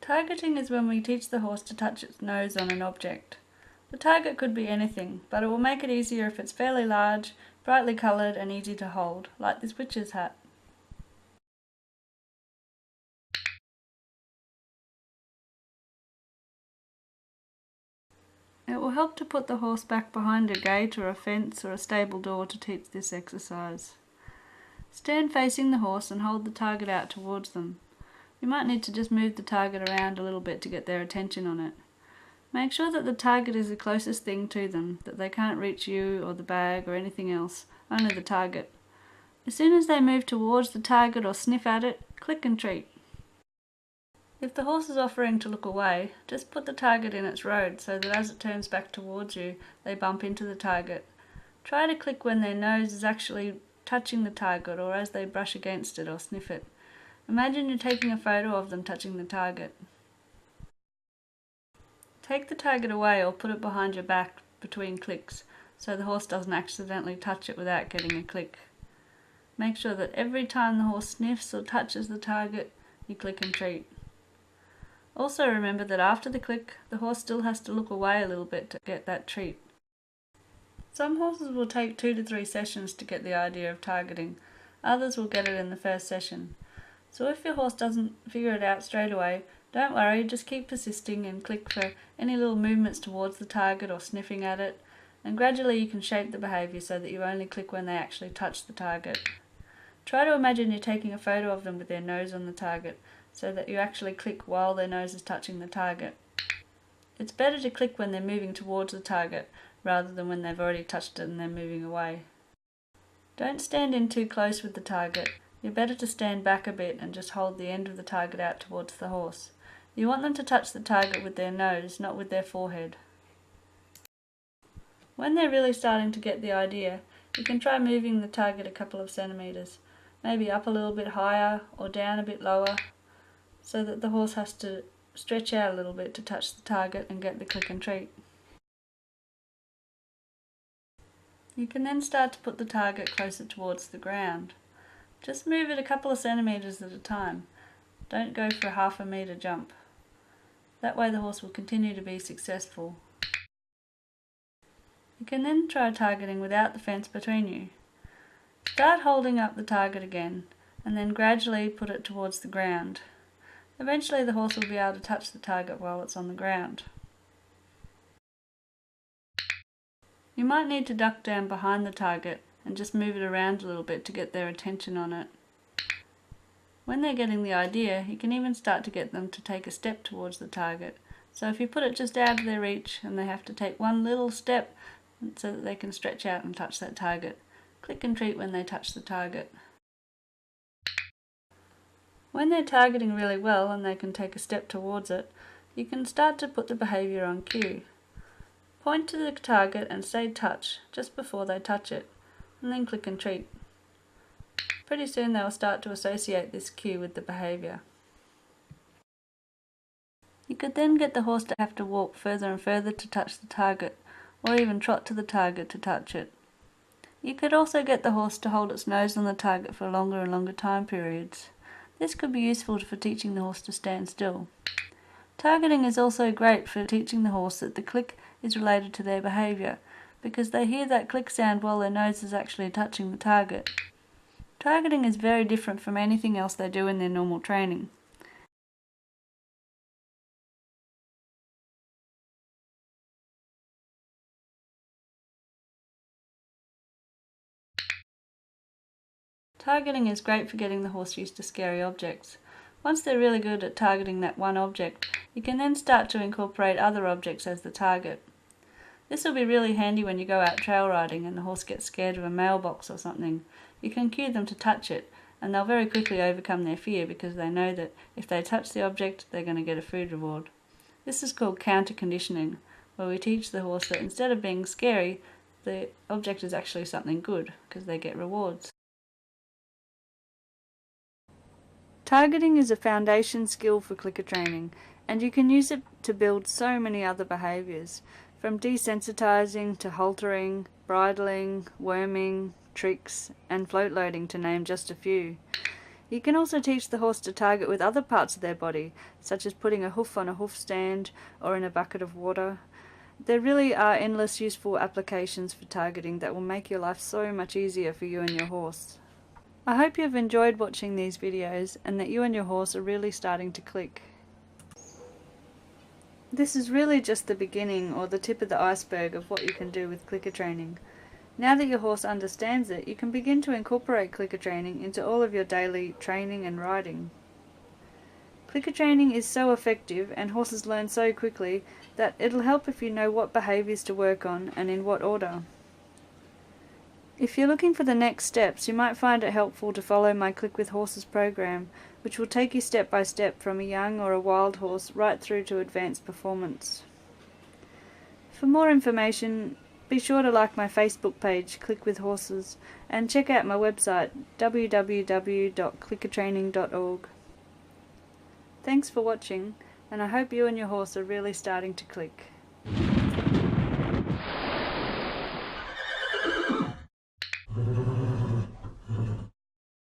Targeting is when we teach the horse to touch its nose on an object. The target could be anything, but it will make it easier if it's fairly large, brightly coloured and easy to hold, like this witch's hat. It will help to put the horse back behind a gate or a fence or a stable door to teach this exercise. Stand facing the horse and hold the target out towards them. You might need to just move the target around a little bit to get their attention on it. Make sure that the target is the closest thing to them, that they can't reach you or the bag or anything else, only the target. As soon as they move towards the target or sniff at it, click and treat. If the horse is offering to look away, just put the target in its road so that as it turns back towards you, they bump into the target. Try to click when their nose is actually touching the target or as they brush against it or sniff it. Imagine you're taking a photo of them touching the target. Take the target away or put it behind your back between clicks so the horse doesn't accidentally touch it without getting a click. Make sure that every time the horse sniffs or touches the target, you click and treat. Also remember that after the click, the horse still has to look away a little bit to get that treat. Some horses will take 2 to 3 sessions to get the idea of targeting. Others will get it in the first session. So if your horse doesn't figure it out straight away, don't worry, just keep persisting and click for any little movements towards the target or sniffing at it, and gradually you can shape the behaviour so that you only click when they actually touch the target. Try to imagine you're taking a photo of them with their nose on the target, so that you actually click while their nose is touching the target. It's better to click when they're moving towards the target, rather than when they've already touched it and they're moving away. Don't stand in too close with the target. You're better to stand back a bit and just hold the end of the target out towards the horse. You want them to touch the target with their nose, not with their forehead. When they're really starting to get the idea, you can try moving the target a couple of centimetres, maybe up a little bit higher or down a bit lower, so that the horse has to stretch out a little bit to touch the target and get the click and treat. You can then start to put the target closer towards the ground. Just move it a couple of centimetres at a time. Don't go for a half a metre jump. That way the horse will continue to be successful. You can then try targeting without the fence between you. Start holding up the target again and then gradually put it towards the ground. Eventually the horse will be able to touch the target while it's on the ground. You might need to duck down behind the target and just move it around a little bit to get their attention on it. When they're getting the idea, you can even start to get them to take a step towards the target. So if you put it just out of their reach and they have to take one little step so that they can stretch out and touch that target, click and treat when they touch the target. When they're targeting really well and they can take a step towards it, you can start to put the behaviour on cue. Point to the target and say touch just before they touch it, and then click and treat. Pretty soon they will start to associate this cue with the behaviour. You could then get the horse to have to walk further and further to touch the target, or even trot to the target to touch it. You could also get the horse to hold its nose on the target for longer and longer time periods. This could be useful for teaching the horse to stand still. Targeting is also great for teaching the horse that the click is related to their behaviour, because they hear that click sound while their nose is actually touching the target. Targeting is very different from anything else they do in their normal training. Targeting is great for getting the horse used to scary objects. Once they're really good at targeting that one object, you can then start to incorporate other objects as the target. This will be really handy when you go out trail riding and the horse gets scared of a mailbox or something. You can cue them to touch it, and they'll very quickly overcome their fear because they know that if they touch the object, they're going to get a food reward. This is called counter conditioning, where we teach the horse that instead of being scary, the object is actually something good because they get rewards. Targeting is a foundation skill for clicker training, and you can use it to build so many other behaviours, from desensitizing to haltering, bridling, worming, tricks, and float loading, to name just a few. You can also teach the horse to target with other parts of their body, such as putting a hoof on a hoof stand or in a bucket of water. There really are endless useful applications for targeting that will make your life so much easier for you and your horse. I hope you've enjoyed watching these videos and that you and your horse are really starting to click. This is really just the beginning or the tip of the iceberg of what you can do with clicker training. Now that your horse understands it, you can begin to incorporate clicker training into all of your daily training and riding. Clicker training is so effective and horses learn so quickly that it'll help if you know what behaviours to work on and in what order. If you're looking for the next steps, you might find it helpful to follow my Click with Horses program, which will take you step by step from a young or a wild horse right through to advanced performance. For more information, be sure to like my Facebook page, Click with Horses, and check out my website, www.clickertraining.org. Thanks for watching, and I hope you and your horse are really starting to click.